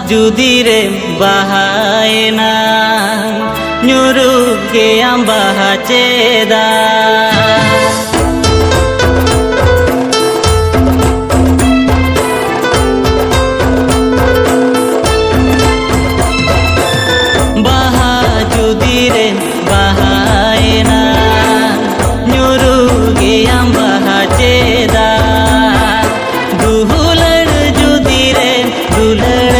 जुदी रे बहाए ना nyuරු के आम बहा चेदा बहा जुदी रे बहाए ना nyuru के आम बहा चेदा दुलड़ जुदी रे दुलड़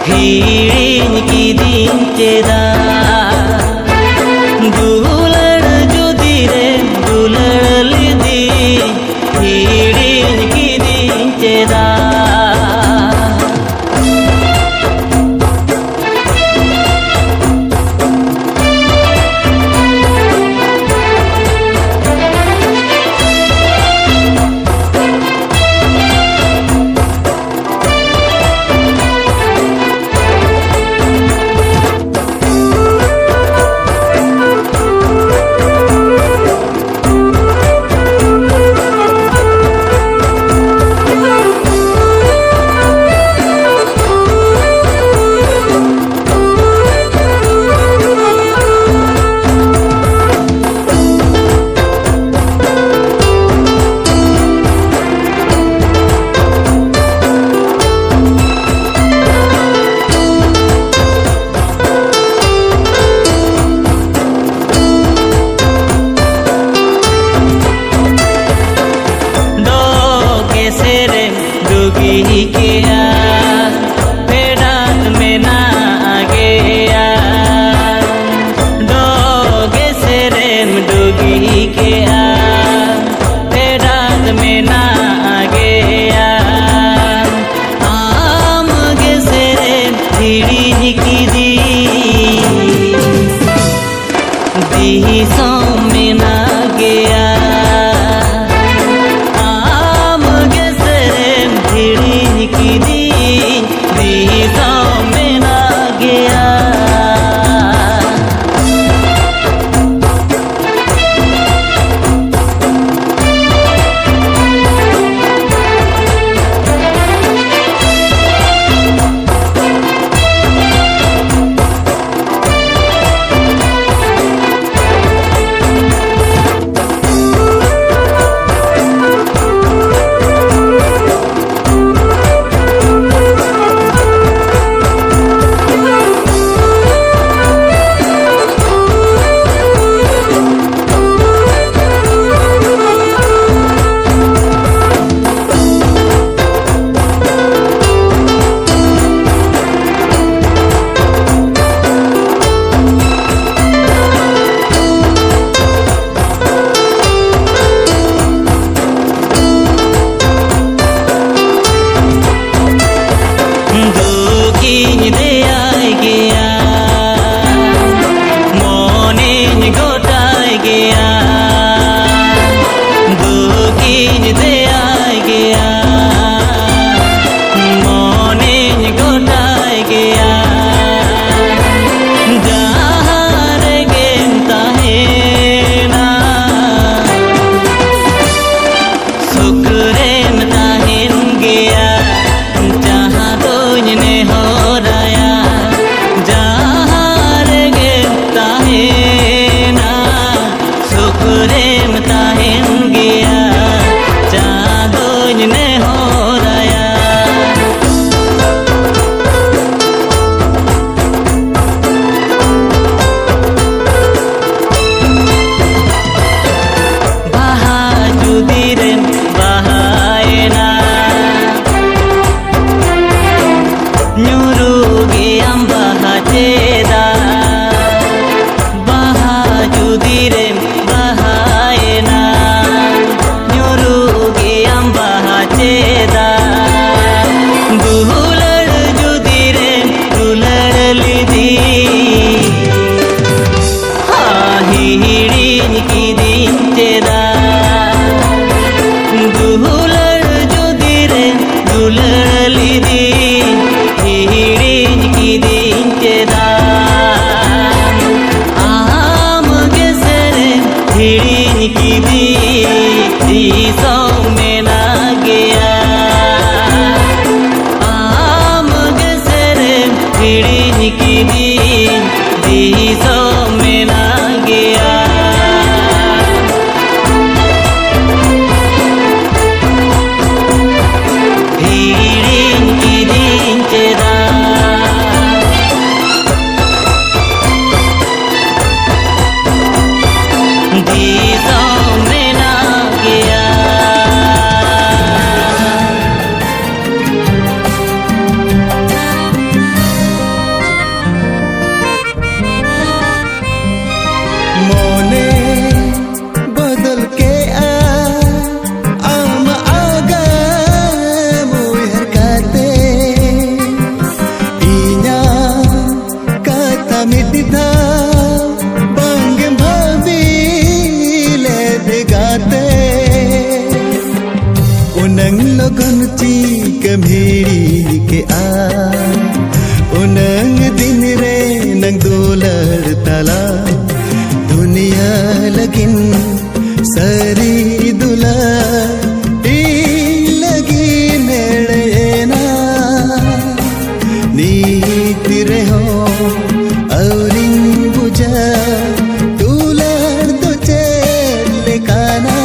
हिड़िन की दिन चेदा दुलड़ जुदी रे दुलड़ लीदी हिड़िन की दिन चेदा किया फेडात में ना गया डोगे से रेम डोगी किया फेडात में ना गया आम गे से रेम धीड़ी की दी सौ में ना गया की दी में ना गया प्रेम ताहिन गया। कमहिड़ी के आ उनंग दिन रे नंग दुलड़ तला दुनिया लगिन सरी दुला लगी मेड़ेना नीत रहो औरिंग बुझा दुलड़ दो चले काना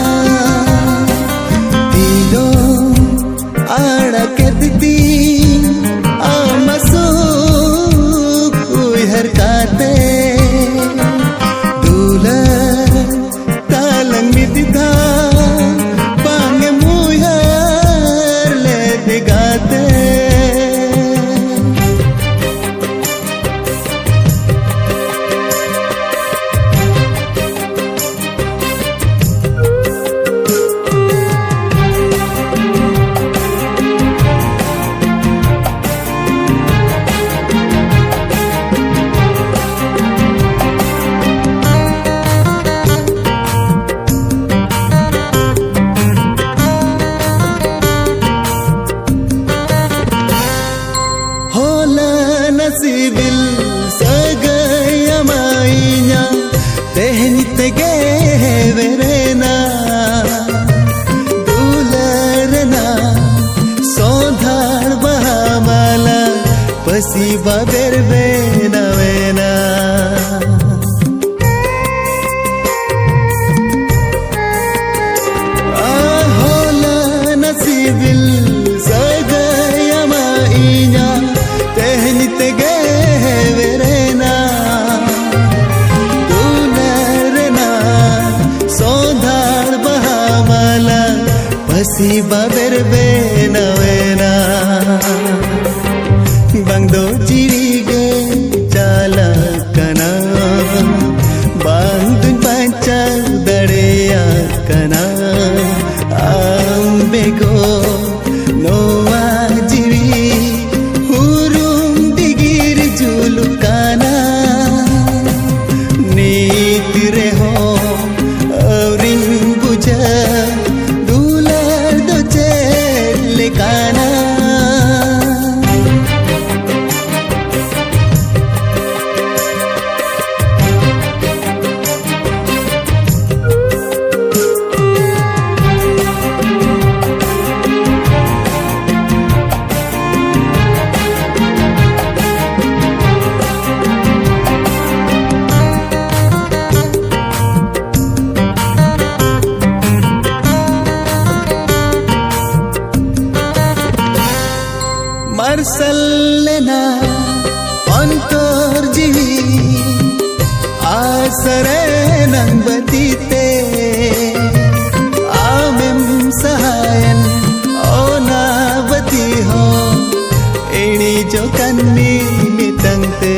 तीनो आड़ा कहती आमसुक हुई हर काते दुलड़ तालंग मिदिधा बांगे मुहर ले दिगाते nasibil sagaya mainya tehnite ge verena dularna sondhar bahamala pasiba berbena vena ahola nasibil sagaya mainya tehnite ge verena dularna sondhar bahamala pasiba berbena vena bangdo jirige chala kana bangdun pancha dareya kana ambego noa jiri लुकाना नीत रहो औरिंग बुझा दुलड़ दो चले काना Marsalena antor jiwi asare nang batite amem sahayan ona bati ho ini jo kanni mitangte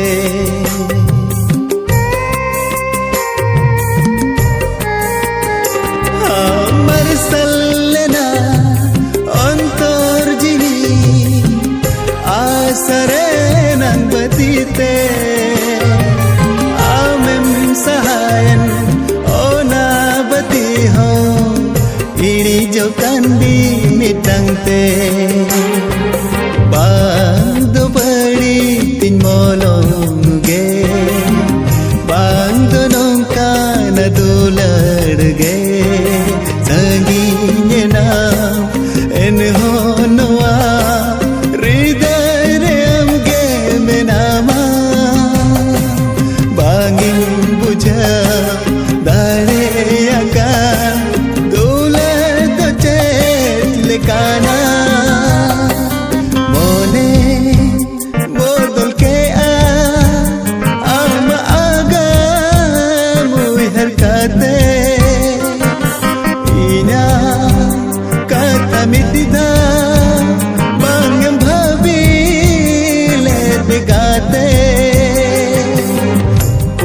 marsalena antor jiwi asare nang batite amem sahayan ona bati ho ini jo kandi mitangte bang do badi tin molong ge bang do nongka na dulad ge sanginya na en ho noa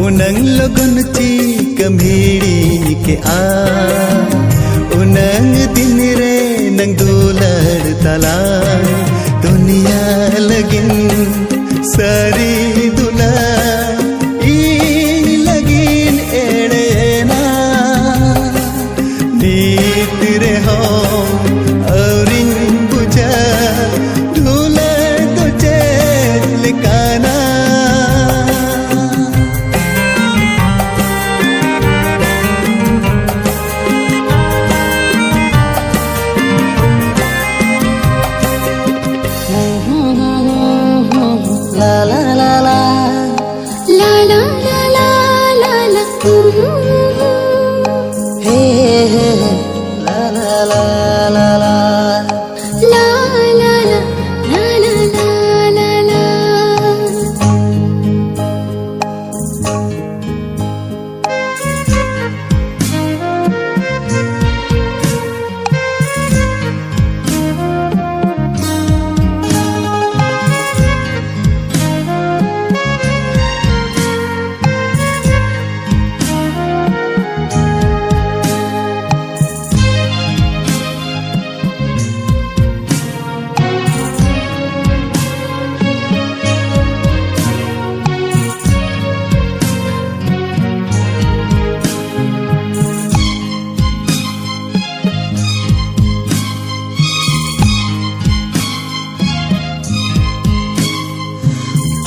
unang logon chi कमहिड़ी के आ उनंग दिन रे नंग दुलड़ तला दुनिया लगिन सारी दुला लगिन एड़ेना नीत रे हो और बुझा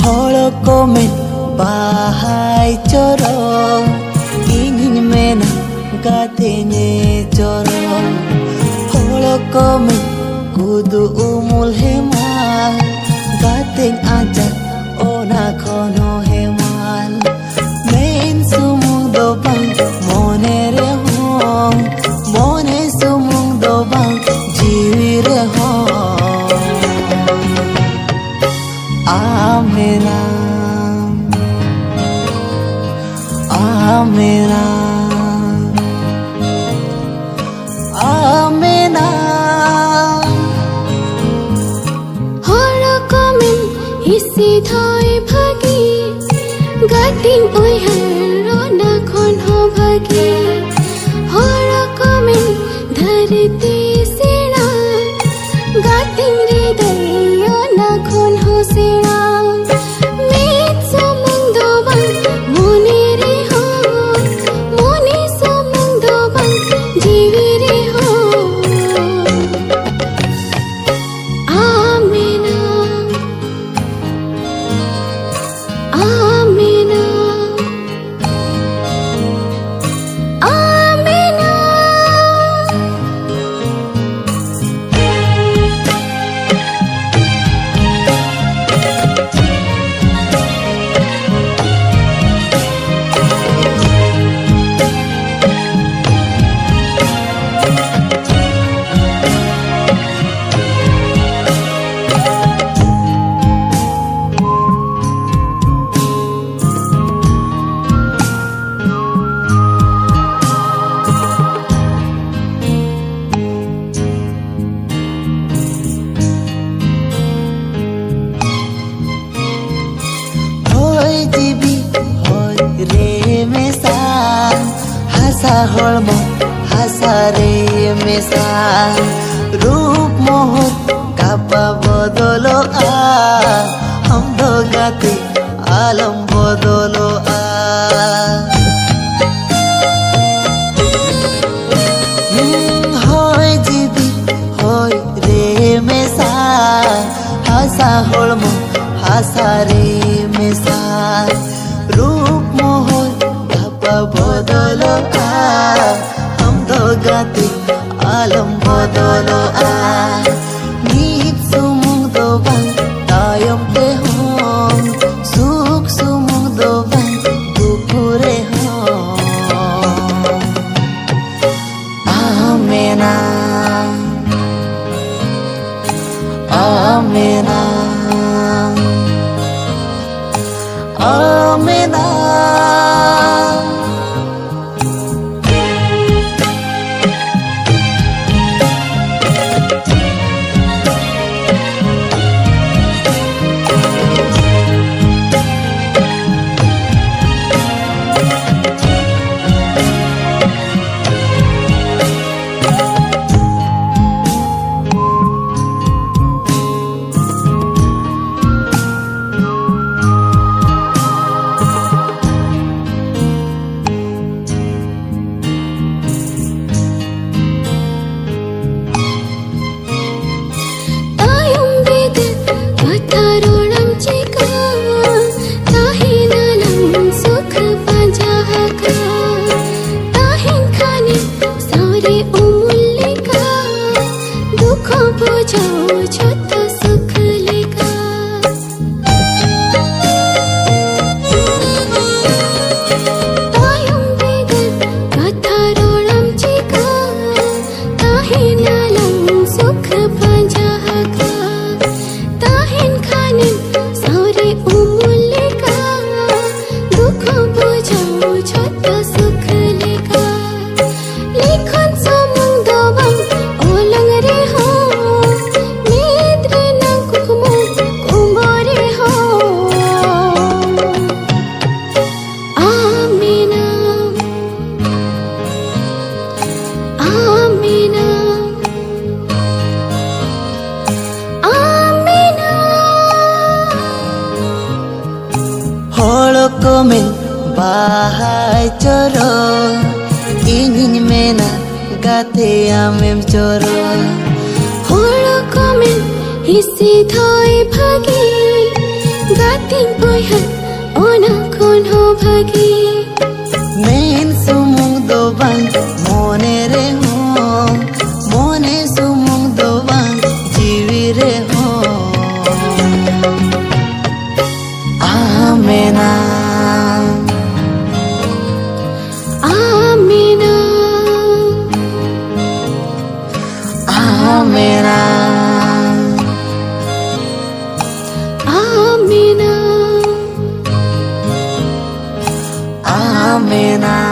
holo komen bahai coro ingin mena katanya coro holo komen kudu umul hemal gateng ajak ona kono hemal main sumung dobang monere hong mone sumung dobang jiwire hong amena amena amena holo komen isi thoi phagi gating oi haro na khon ho phagi holo komen dharti sena gating re dayo na khon ho sena met somung dobang mone re ho mone somung dobang jiwi re ho amena amena amena hoi jibi hoi re mesa hasa holmo hasa re mesa रूप मोहत कापा बदलो हम दो गाते आलम बदलो होय GB होय रे मेसा हासा होलमो हासा रे मेसा रूप मोहत कापा बदलो हम दो गाते alam bodolo nip sumung dobang tayom te hong suk sumung dobang dukure hong amena amena amena komen bahai coro ingin mena gate amem coro holo komen isi thoi phagi gating ona khon ho bhagi Nen sumung do bang mone re hong mone sumung do bang jiwi re hong Amena amina Amena amina Amena